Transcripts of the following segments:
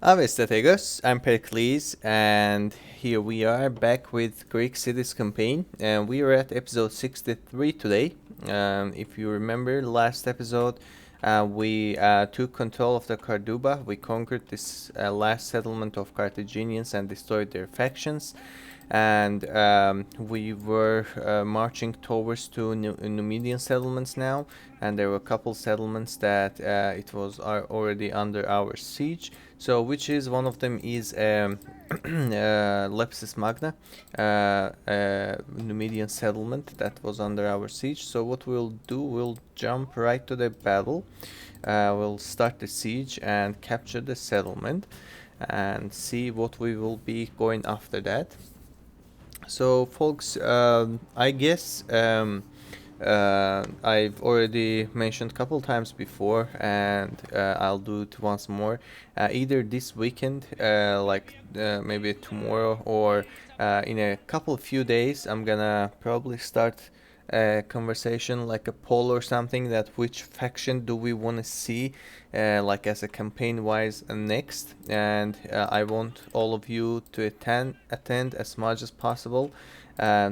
Ave strategos, I'm Pericles, and here we are back with Greek Cities campaign, and we are at episode 63 today. If you remember last episode, we took control of the Corduba. We conquered this last settlement of Carthaginians and destroyed their factions, and we were marching towards two Numidian settlements now, and there were a couple settlements that it was already under our siege. So, which is one of them is LEPCIS MAGNA, Numidian settlement that was under our siege. So what we'll do, we'll jump right to the battle. We'll start the siege and capture the settlement, and see what we will be going after that. So, folks, I guess I've already mentioned a couple times before, and I'll do it once more. Either this weekend, maybe tomorrow, or in a couple few days, I'm gonna probably start a conversation, like a poll or something, that which faction do we want to see, like as a campaign wise next. And I want all of you to attend as much as possible,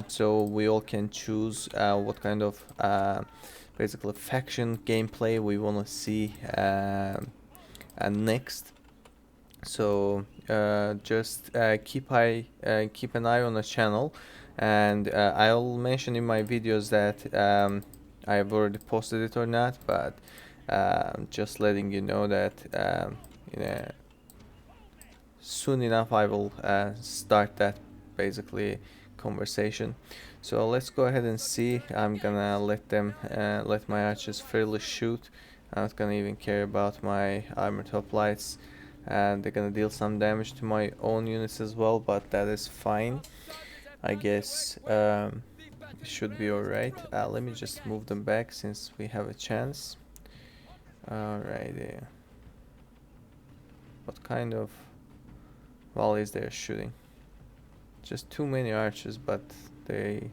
so we all can choose what kind of basically faction gameplay we want to see next. So just keep an eye on the channel, and I'll mention in my videos that I've already posted it or not, but just letting you know that you know, soon enough I will start that basically conversation. So let's go ahead and see. I'm gonna let my archers freely shoot. I'm not gonna even care about my armored hoplites, and they're gonna deal some damage to my own units as well, but that is fine. I guess it should be alright. Let me just move them back since we have a chance. Alright, what kind of volleys they're shooting? Just too many archers, but they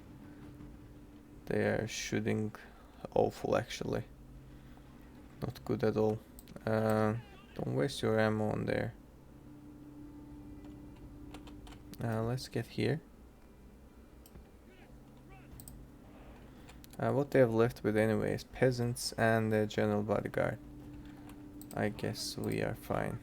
are shooting awful actually. Not good at all. Don't waste your ammo on there. Let's get here. What they have left with anyway is peasants and the general bodyguard. I guess we are fine.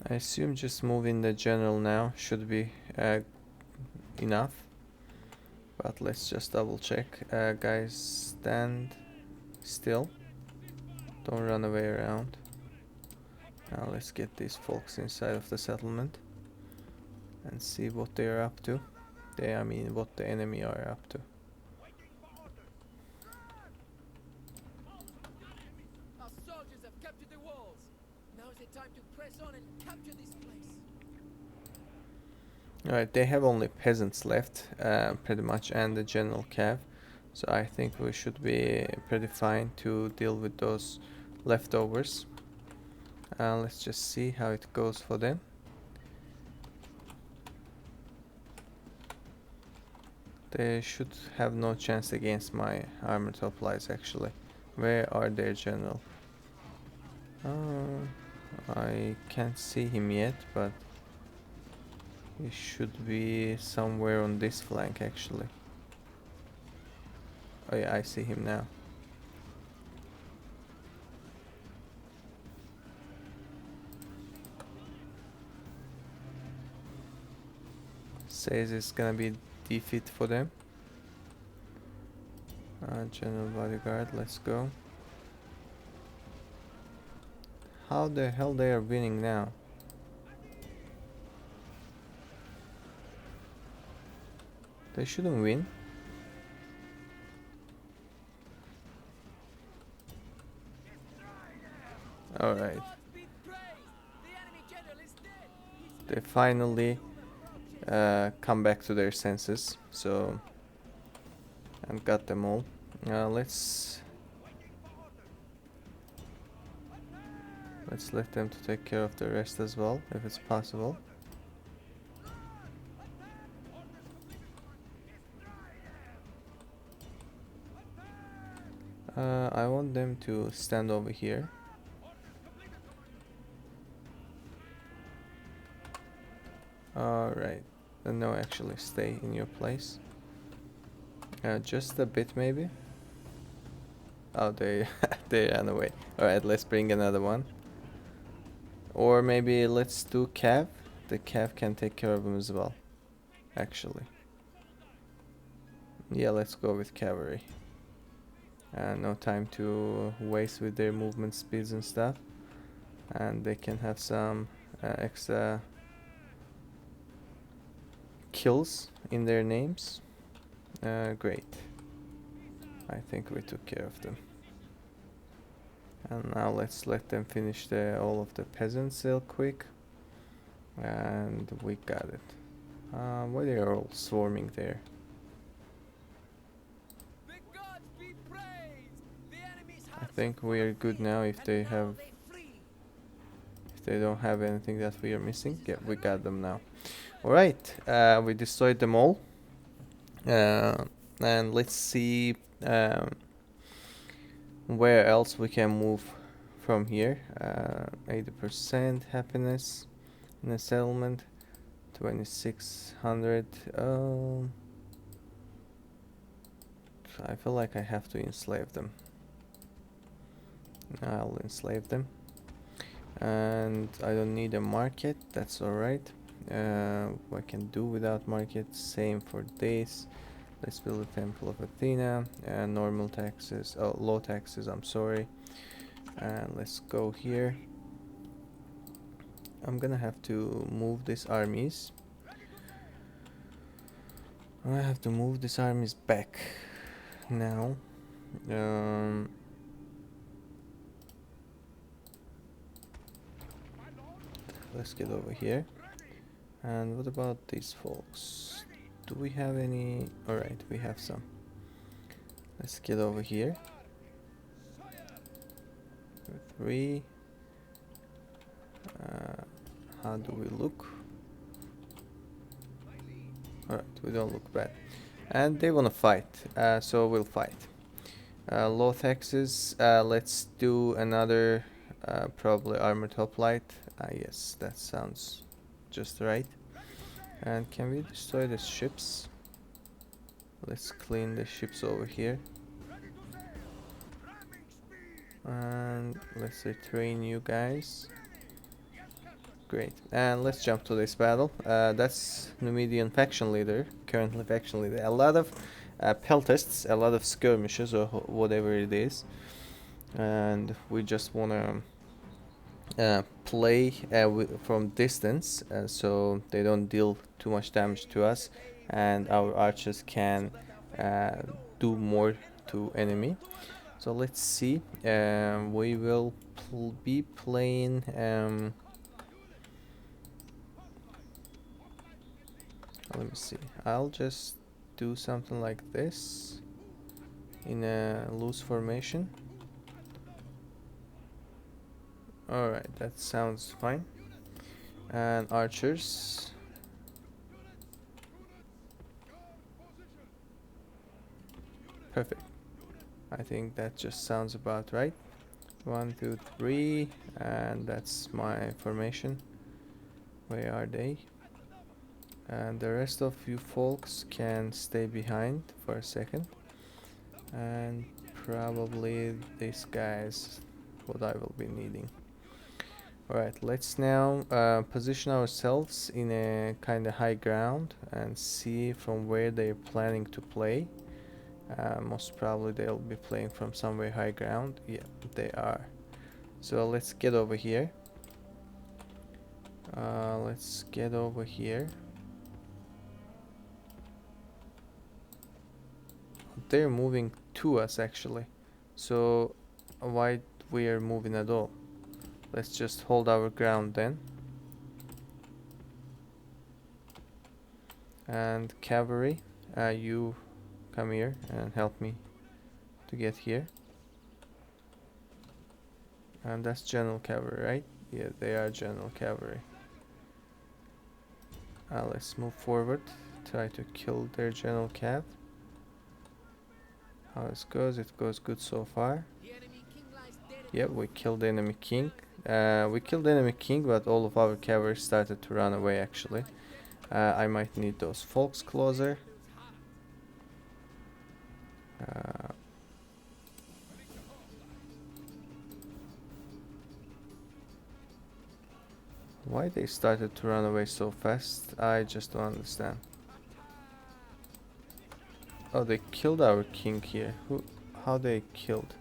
I assume just moving the general now should be enough, but let's just double check. Guys, stand still, don't run away around. Now let's get these folks inside of the settlement and see what they are up to. I mean what the enemy are up to. Our soldiers have captured the walls. Now is the time to press on and capture this place. Alright, they have only peasants left, pretty much, and the general cav. So I think we should be pretty fine to deal with those leftovers. Let's just see how it goes for them. They should have no chance against my armored hoplites actually. Where are their general? I can't see him yet, but he should be somewhere on this flank actually. Oh yeah, I see him now. Says it's gonna be defeat for them. General bodyguard, let's go. How the hell they are winning now? They shouldn't win. Alright. They finally come back to their senses, so, and got them all. Let's let them to take care of the rest as well, if it's possible. I want them to stand over here. Alright. No, actually, stay in your place. Just a bit, maybe. Oh, they they ran away. Alright, let's bring another one. Or maybe let's do Cav. The Cav can take care of him as well, actually. Yeah, let's go with cavalry. No time to waste with their movement speeds and stuff. And they can have some extra kills in their names. Great. I think we took care of them. And now let's let them finish all of the peasants real quick. And we got it. Why they are all swarming there? The gods be praised! The enemy's I hearts think are we are full good now if they and now have, they flee. if they don't have anything that we are missing. Yeah, we got them now. Alright, we destroyed them all. And let's see where else we can move from here. 80% happiness in a settlement. 2600. I feel like I have to enslave them. I'll enslave them. And I don't need a market, that's alright. I can do without market. Same for this. Let's build a temple of Athena. Normal taxes, oh, low taxes, I'm sorry. And let's go here. I'm gonna have to move these armies. I have to move these armies back now. Let's get over here. And what about these folks? Do we have any? Alright, we have some. Let's get over here. 3. How do we look? Alright, we don't look bad. And they wanna fight, so we'll fight. Low taxes, let's do another probably armored hoplite. Yes, that sounds just right. And can we destroy the ships? Let's clean the ships over here. And let's retrain you guys. Great. And let's jump to this battle. That's Numidian faction leader, currently faction leader. A lot of peltests, a lot of skirmishes or whatever it is. And we just wanna play from distance, so they don't deal too much damage to us, and our archers can do more to enemy. So let's see. We will be playing. Let me see. I'll just do something like this in a loose formation. Alright, that sounds fine. And archers. Perfect. I think that just sounds about right. 1, 2, 3, and that's my formation. Where are they? And the rest of you folks can stay behind for a second. And probably these guys, what I will be needing. Alright, let's now position ourselves in a kind of high ground and see from where they're planning to play. Most probably they'll be playing from somewhere high ground. Yeah, they are. So let's get over here. Let's get over here. They're moving to us actually. So why we are moving at all? Let's just hold our ground then. And cavalry, you come here and help me to get here. And that's general cavalry, right? Yeah, they are general cavalry. Let's move forward. Try to kill their general cav. how it goes. It goes good so far. The enemy king lies dead at Yep, your we feet. killed the enemy king. We killed the enemy king, but all of our cavalry started to run away actually. I might need those folks closer. Uh, why they started to run away so fast, I just don't understand. Oh, they killed our king here. How they killed?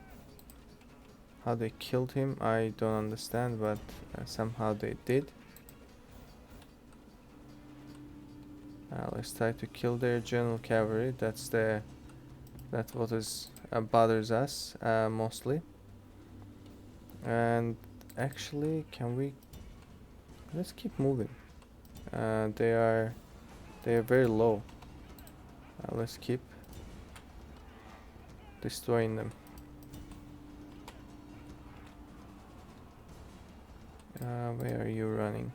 How they killed him, I don't understand, but somehow they did. Let's try to kill their general cavalry. That's what is bothers us mostly. And actually, can we? Let's keep moving. They are very low. Let's keep destroying them. Where are you running?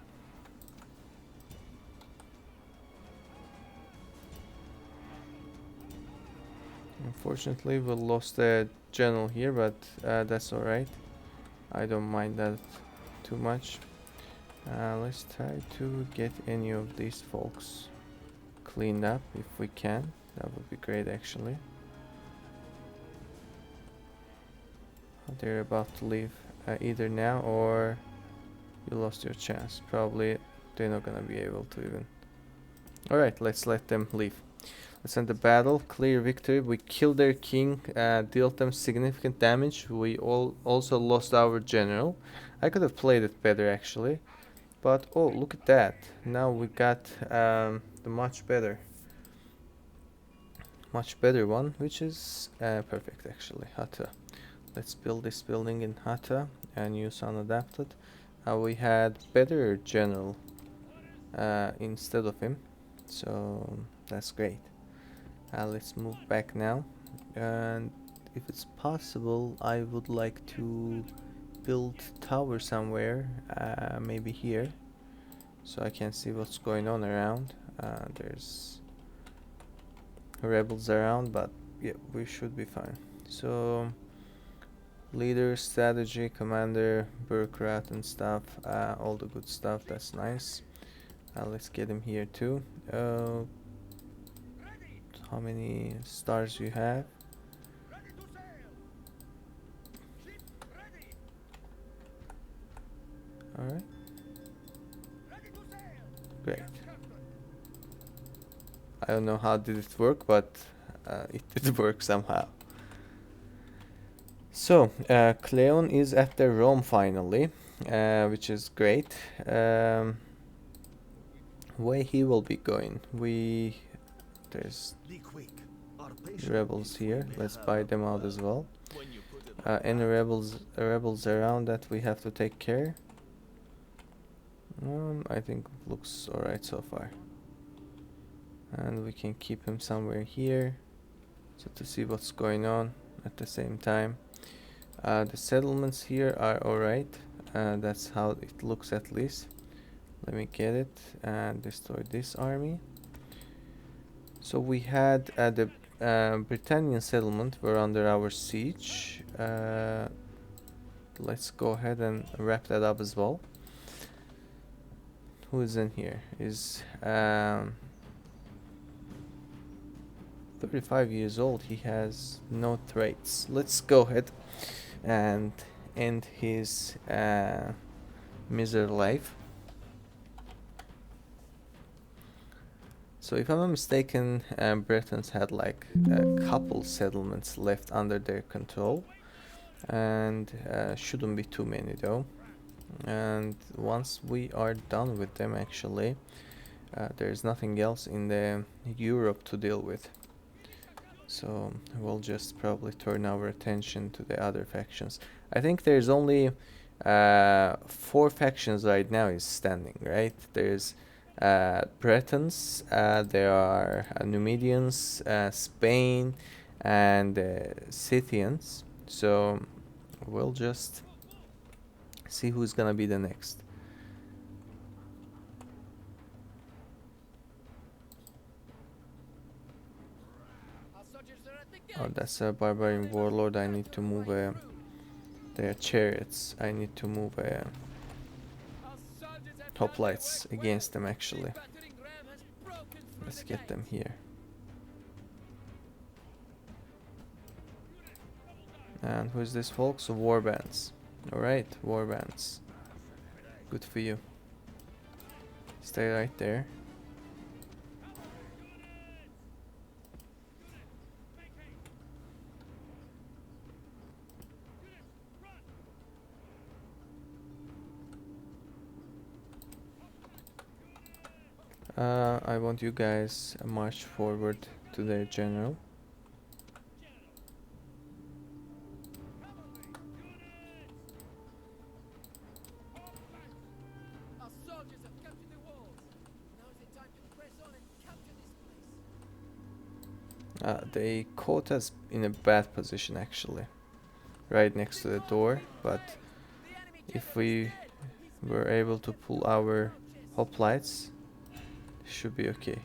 Unfortunately, we lost the general here, but that's alright. I don't mind that too much. Let's try to get any of these folks cleaned up if we can. That would be great actually. They're about to leave either now or you lost your chance. Probably they're not gonna be able to even. Alright, let's let them leave. Let's end the battle. Clear victory. We killed their king, dealt them significant damage. We also lost our general. I could have played it better actually. But oh, look at that. Now we got the much better one, which is perfect actually. Hata. Let's build this building in Hata and use unadapted. We had better general instead of him, so that's great. Let's move back now, and if it's possible, I would like to build tower somewhere, maybe here, so I can see what's going on around. There's rebels around, but yeah, we should be fine. So leader, strategy, commander, bureaucrat and stuff, all the good stuff, that's nice. Let's get him here too. How many stars you have? Alright. Great. I don't know how did it work, but it did work somehow. So, Cleon is at the Rome finally, which is great. Where he will be going? There's rebels here. Let's buy them out as well. Any rebels around that we have to take care? I think looks alright so far. And we can keep him somewhere here, so to see what's going on at the same time. The settlements here are alright. That's how it looks at least. Let me get it and destroy this army. So we had the Britannian settlement were under our siege. Let's go ahead and wrap that up as well. Who is in here? Is 35 years old. He has no traits. Let's go ahead and end his miserable life. So if I'm not mistaken, Britons had like a couple settlements left under their control, and shouldn't be too many though. And once we are done with them actually, there's nothing else in the Europe to deal with. So we'll just probably turn our attention to the other factions. I think there's only 4 factions right now is standing, right? There's Bretons, there are Numidians, Spain, and Scythians. So we'll just see who's gonna be the next. Our soldiers are at the Oh, gates. that's a barbarian warlord. I need to move their chariots. I need to move Our soldiers have done their hoplites work against well. them The actually. battering ram has broken through Let's the get them gates. here. And who's this, folks? War bands. Alright, war bands. Good for you. Stay right there. I want you guys march forward to their general. Our soldiers have captured the walls. Now is the time to press on and capture this place. They caught us in a bad position actually, right next to the door, but The enemy if general is we dead. He's were able to pull our hoplites, should be okay.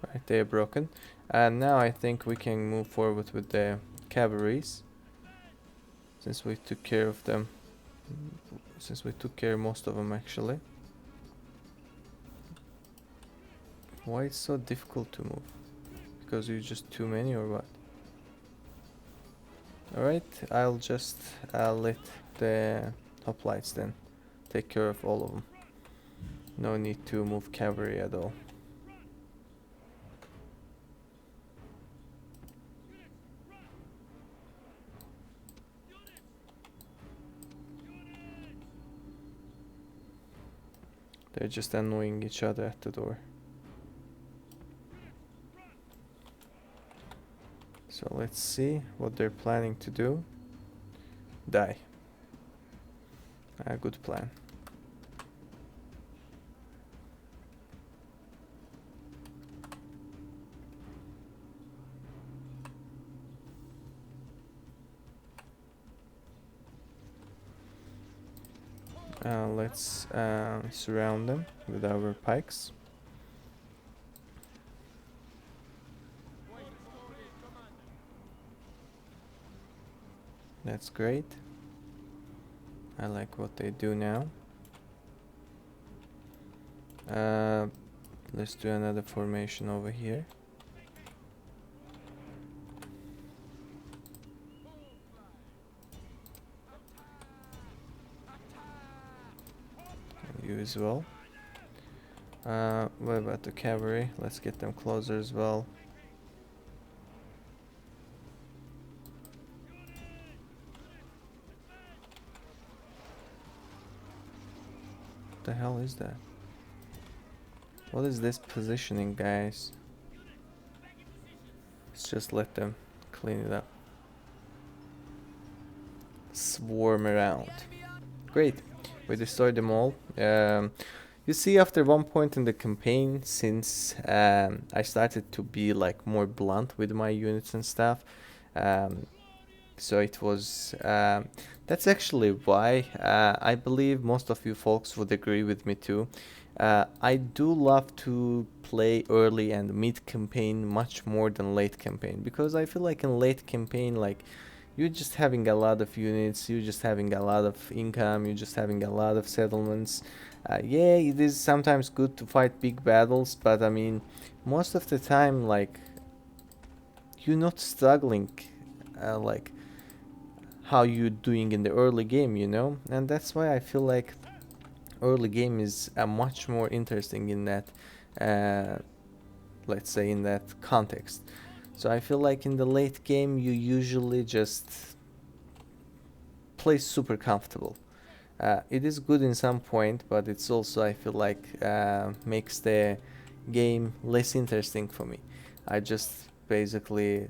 Right, they are broken. And now I think we can move forward with the cavalries, since we took care of them, since we took care of most of them actually. Why it's so difficult to move? Because you're just too many or what? Alright, I'll just let the hoplites then take care of all of them. No need to move cavalry at all. They're just annoying each other at the door. So let's see what they're planning to do. Die. A good plan. Let's surround them with our pikes. That's great. I like what they do now. Let's do another formation over here. And you as well. What about the cavalry? Let's get them closer as well. What the hell is that? What is this positioning, guys? Let's just let them clean it up. Swarm around. Great. We destroyed them all. You see, after one point in the campaign, since I started to be like more blunt with my units and stuff, so it was that's actually why I believe most of you folks would agree with me too. I do love to play early and mid campaign much more than late campaign, because I feel like in late campaign, like, you're just having a lot of units, you're just having a lot of income, you're just having a lot of settlements. Yeah, it is sometimes good to fight big battles, but I mean, most of the time, like, you're not struggling like how you're doing in the early game, you know? And that's why I feel like early game is much more interesting in that, uh, let's say, in that context. So I feel like in the late game, you usually just play super comfortable. It is good in some point, but it's also, I feel like, makes the game less interesting for me. I just basically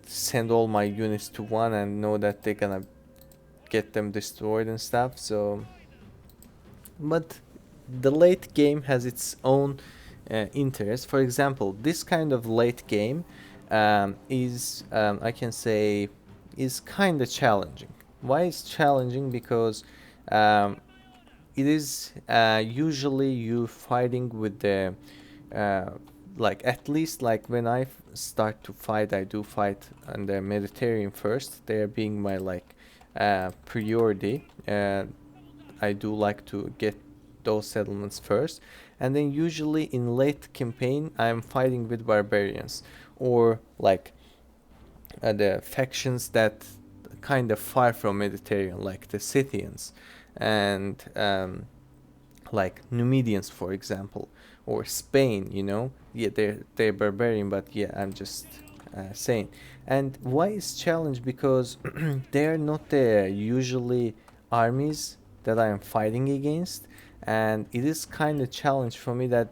send all my units to one and know that they're gonna get them destroyed and stuff. So, but the late game has its own interest. For example, this kind of late game is, I can say, is kind of challenging. Why is challenging? Because it is usually you fighting with the uh, like at least like when I start to fight, I do fight on the Mediterranean first. There being my like priority. I do like to get those settlements first, and then usually in late campaign I'm fighting with barbarians or like the factions that kind of far from Mediterranean, like the Scythians and like Numidians, for example, or Spain. You know, yeah, they're barbarian, but yeah, I'm just saying. And why is challenge? Because they're not the usually armies that I am fighting against, and it is kind of challenge for me that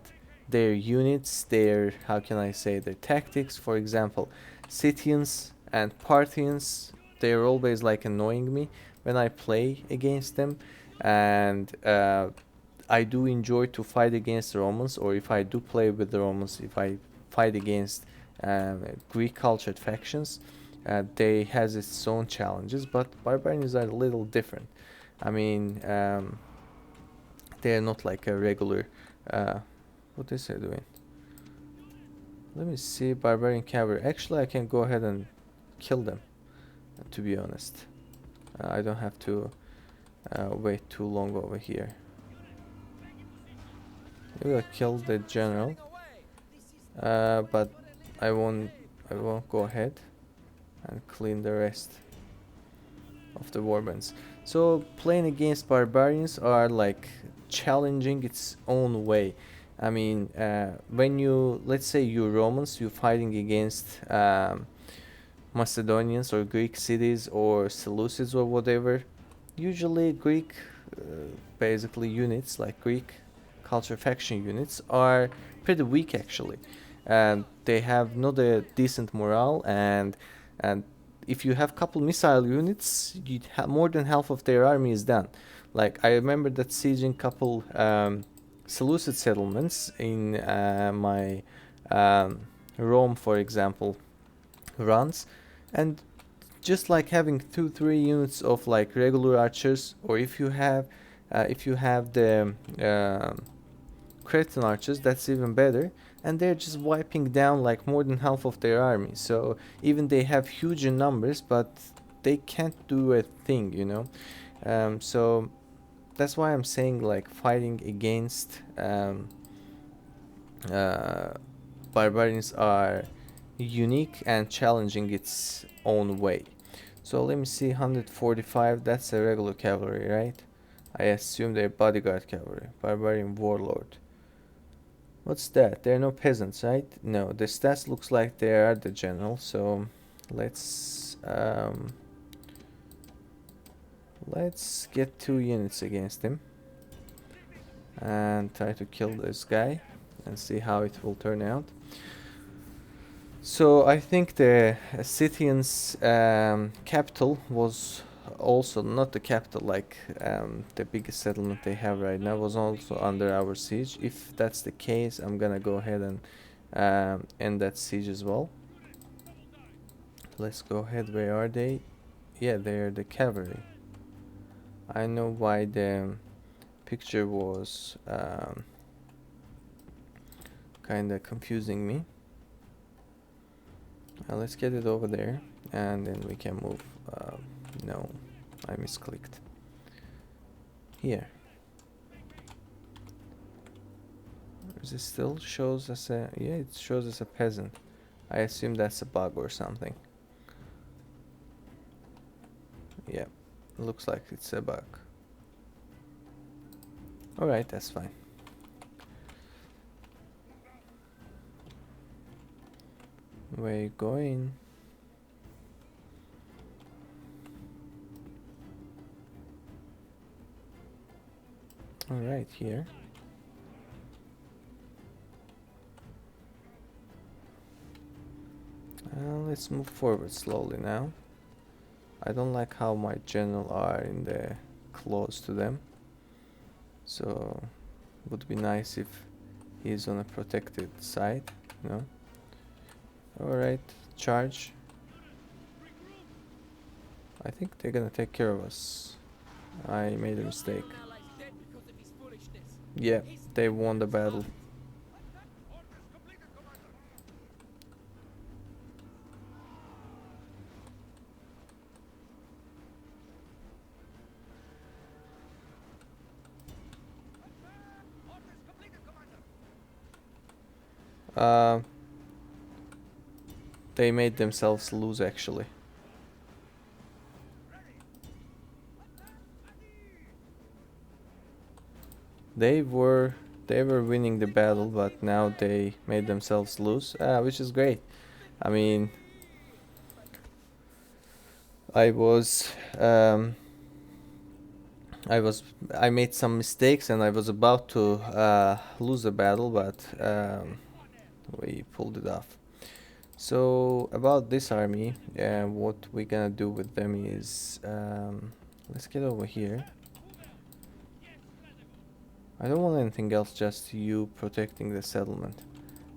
their units, their, how can I say, their tactics, for example, Scythians and Parthians, they're always like annoying me when I play against them, and I do enjoy to fight against the Romans, or if I do play with the Romans, if I fight against Greek cultured factions, they has its own challenges. But barbarians are a little different. I mean, they're not like a regular. What is it doing? Let me see, barbarian cavalry. Actually, I can go ahead and kill them. To be honest, I don't have to wait too long over here. We will kill the general, but I won't. I won't go ahead and clean the rest of the warbands. So playing against barbarians are like challenging its own way. I mean, when you, let's say you Romans, you're fighting against Macedonians or Greek cities or Seleucids or whatever. Usually Greek, uh, basically units like Greek culture faction units are pretty weak actually, and they have not a decent morale, and if you have couple missile units, you have more than half of their army is done. Like I remember that sieging couple Seleucid settlements in my um, Rome, for example, runs, and just like having 2-3 units of like regular archers, or if you have the Cretan archers, that's even better, and they're just wiping down like more than half of their army. So even they have huge in numbers, but they can't do a thing, you know. So that's why I'm saying like fighting against uh, barbarians are unique and challenging its own way. So let me see, 145, that's a regular cavalry, right? I assume they're bodyguard cavalry. Barbarian warlord. What's that? They're no peasants, right? No, the stats looks like they are the general, so let's get 2 units against him and try to kill this guy and see how it will turn out. So I think the Scythians' capital was also not the capital, like the biggest settlement they have right now was also under our siege. If that's the case, I'm gonna go ahead and end that siege as well. Let's go ahead. Where are they? Yeah, they're the cavalry. I know why the picture was kind of confusing me. Let's get it over there, and then we can move. No, I misclicked. Here. Is it still shows as a... Yeah, it shows as a peasant. I assume that's a bug or something. Yeah, looks like it's a bug. Alright, that's fine. Where you going? Alright, here. Let's move forward slowly now. I don't like how my general are in the close to them. So would be nice if he's on a protected side, you know. Alright, charge. I think they're gonna take care of us. I made a mistake. Yeah, they won the battle. Uh, they made themselves lose actually. They were they were winning the battle, but now they made themselves lose, which is great. I mean, I was um, I made some mistakes and I was about to lose the battle, but we pulled it off. So about this army, what we're gonna do with them is let's get over here. I don't want anything else, just you protecting the settlement.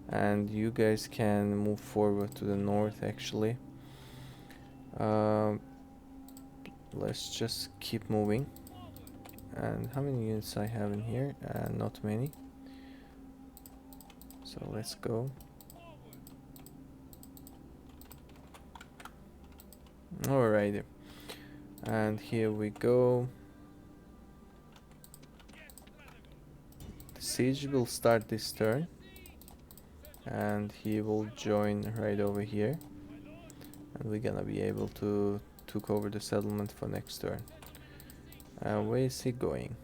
And you guys can move forward to the north actually. Um, let's just keep moving. And how many units I have in here? Not many. So let's go. Alrighty. And here we go. The siege will start this turn. And he will join right over here. And we're gonna be able to took over the settlement for next turn. Where is he going?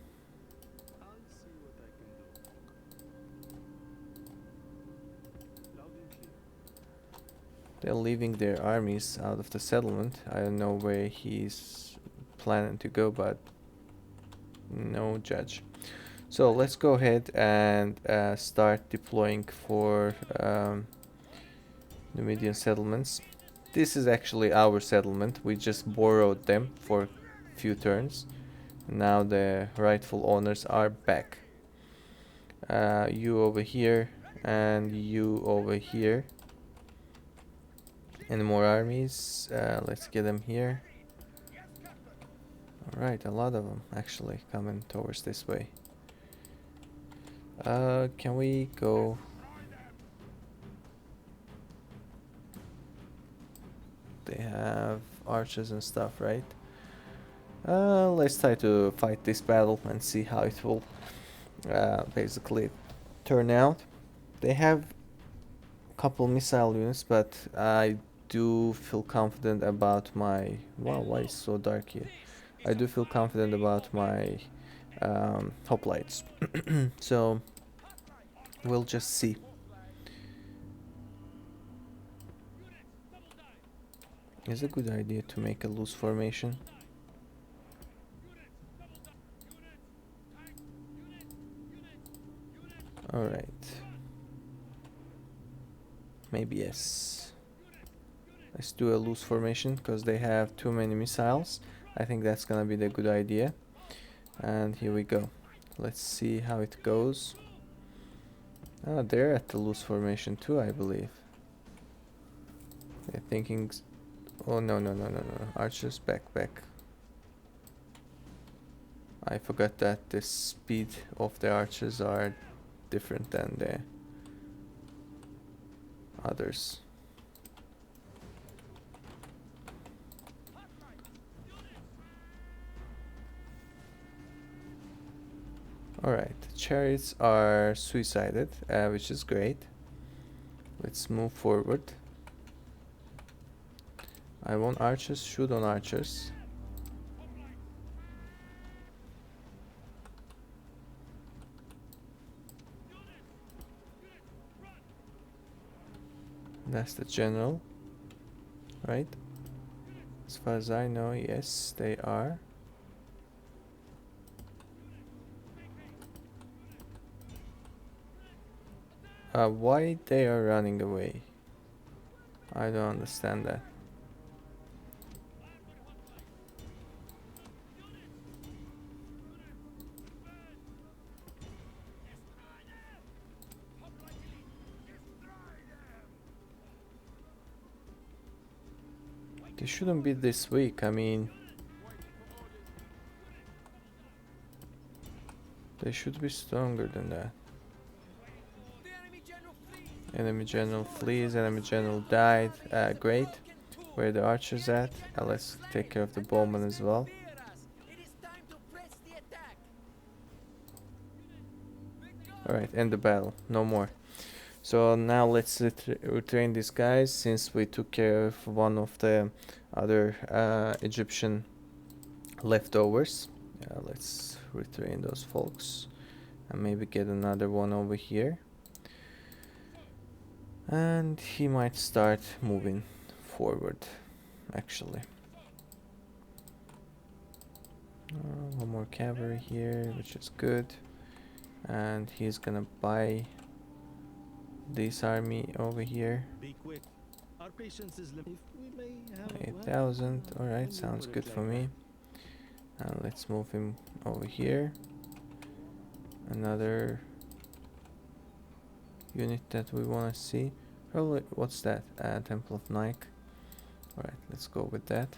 They're leaving their armies out of the settlement. I don't know where he's planning to go, but no judge. So let's go ahead and start deploying for Numidian settlements. This is actually our settlement. We just borrowed them for a few turns. Now the rightful owners are back. You over here and you over here. Any more armies? Let's get them here. Alright, a lot of them actually coming towards this way. Can we go? They have archers and stuff, right? Let's try to fight this battle and see how it will basically turn out. They have a couple missile units, but I do feel confident about my... Wow, why is it so dark here? I do feel confident about my hoplites. So we'll just see. It's a good idea to make a loose formation. Alright. Maybe yes. Let's do a loose formation because they have too many missiles. I think that's gonna be the good idea. And here we go. Let's see how it goes. Oh, they're at the loose formation too, I believe. They're thinking... Oh, no, no, no, no, no. Archers, back, back. I forgot that the speed of the archers are different than the others. Alright, chariots are suicided, which is great. Let's move forward. I want archers, shoot on archers. That's the general, right? As far as I know, yes, they are. Why they are running away? I don't understand that. They shouldn't be this weak, I mean... They should be stronger than that. Enemy general flees, enemy general died. Great. Where are the archers at? Let's take care of the bowman as well. Alright, end the battle. No more. So now let's retrain these guys, since we took care of one of the other Egyptian leftovers. Let's retrain those folks and maybe get another one over here. And he might start moving forward, actually. One more cavalry here, which is good. And he's gonna buy this army over here. Be quick. Our patience is limited. If we may have 8,000. Alright, sounds good for me. And let's move him over here. Another unit that we want to see. Probably, what's that? Temple of Nike. Alright, let's go with that.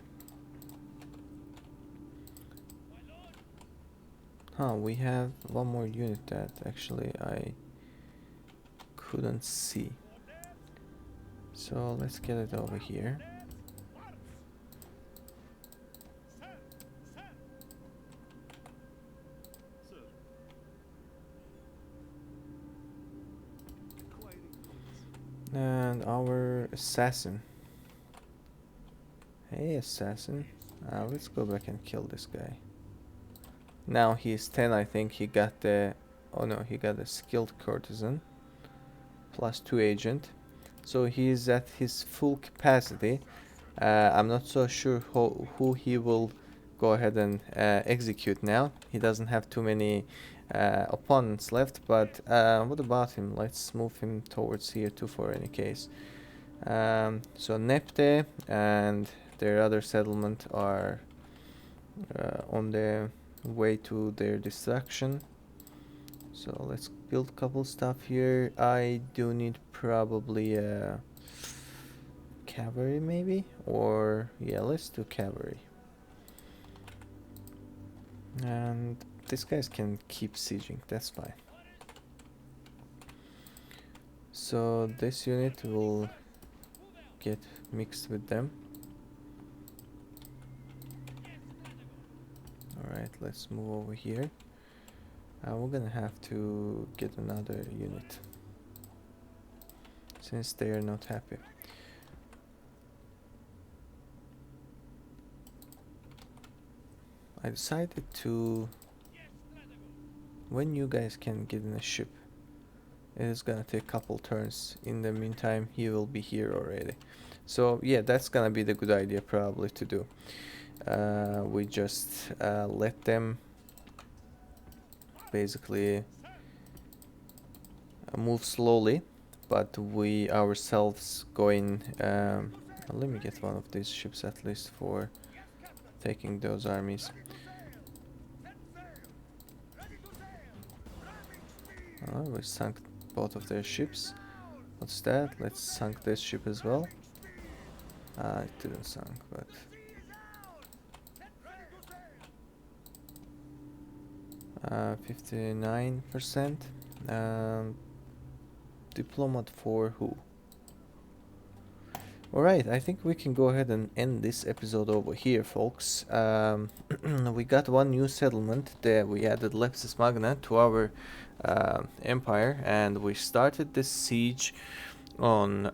Huh, we have one more unit that actually I couldn't see. So let's get it over here. And our assassin. Hey, assassin. Let's go back and kill this guy. Now he's 10, I think he got the... Oh no, he got a skilled courtesan. +2 agent. So he's at his full capacity. I'm not so sure who he will go ahead and execute now. He doesn't have too many opponents left, but what about him? Let's move him towards here too, for any case. So Nepte and their other settlement are on the way to their destruction. So let's build a couple stuff here. I do need probably cavalry maybe, or yeah, let's do cavalry. And these guys can keep sieging, that's fine. So this unit will get mixed with them. Alright, let's move over here. We're gonna have to get another unit, since they are not happy. I decided to... When you guys can get in a ship, it is gonna take a couple turns. In the meantime, he will be here already. So yeah, that's gonna be the good idea probably to do. We just let them basically move slowly, but we ourselves going... let me get one of these ships at least for taking those armies. We sunk both of their ships. What's that? Let's sunk this ship as well. It didn't sunk, but... Uh, 59%. Diplomat for who? Alright, I think we can go ahead and end this episode over here, folks. We got one new settlement that we added LEPCIS MAGNA to our empire, and we started this siege on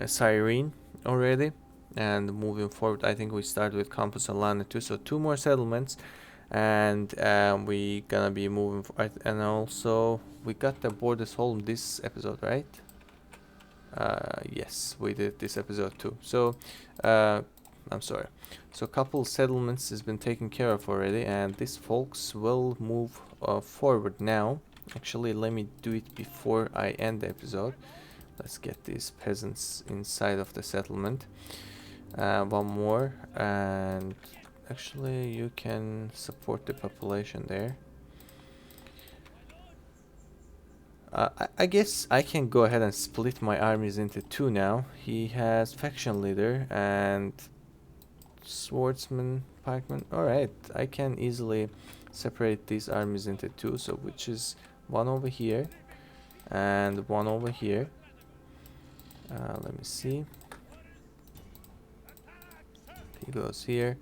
Cyrene already. And moving forward, I think we started with Campus Alana too, so 2 more settlements. And we gonna be moving and also we got the borders home this episode, right? Yes, we did this episode too. So I'm sorry, so a couple settlements has been taken care of already, and these folks will move forward now. Actually, let me do it before I end the episode. Let's get these peasants inside of the settlement. One more, and actually you can support the population there. I guess I can go ahead and split my armies into 2 now. He has faction leader and swordsman, pikeman. Alright, I can easily separate these armies into 2, so which is one over here and one over here. Let me see. He goes here.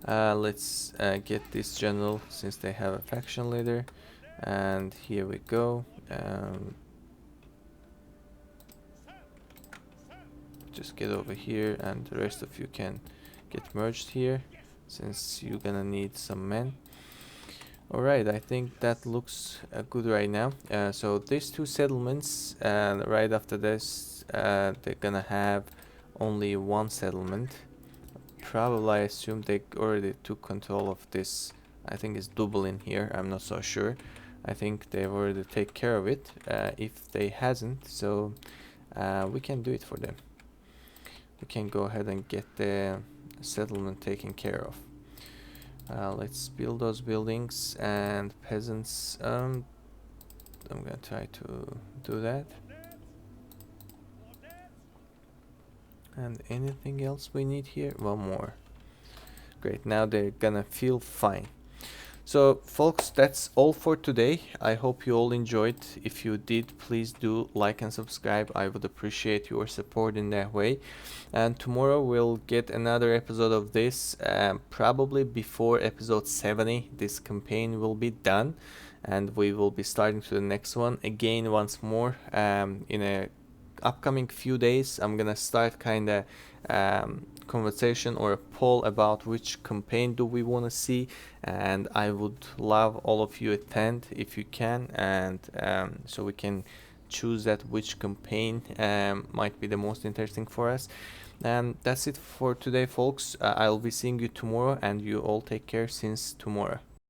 Let's get this general, since they have a faction leader, and here we go. just get over here, and the rest of you can get merged here, since you're gonna need some men. Alright, I think that looks good right now. So these two settlements, and right after this, they're gonna have only one settlement. Probably, I assume they already took control of this. I think it's Dublin here, I'm not so sure. I think they've already take care of it. If they hasn't, so we can do it for them. We can go ahead and get the settlement taken care of. Let's build those buildings, and peasants, I'm gonna try to do that. And anything else we need here? One more. Great, now they're gonna feel fine. So folks, that's all for today. I hope you all enjoyed. If you did, please do like and subscribe. I would appreciate your support in that way. And tomorrow we'll get another episode of this, probably before episode 70. This campaign will be done, and we will be starting to the next one again once more. In a upcoming few days, I'm gonna start kind of conversation or a poll about which campaign do we want to see, and I would love all of you attend if you can, and so we can choose that which campaign might be the most interesting for us. And that's it for today, folks. I'll be seeing you tomorrow, and you all take care since tomorrow.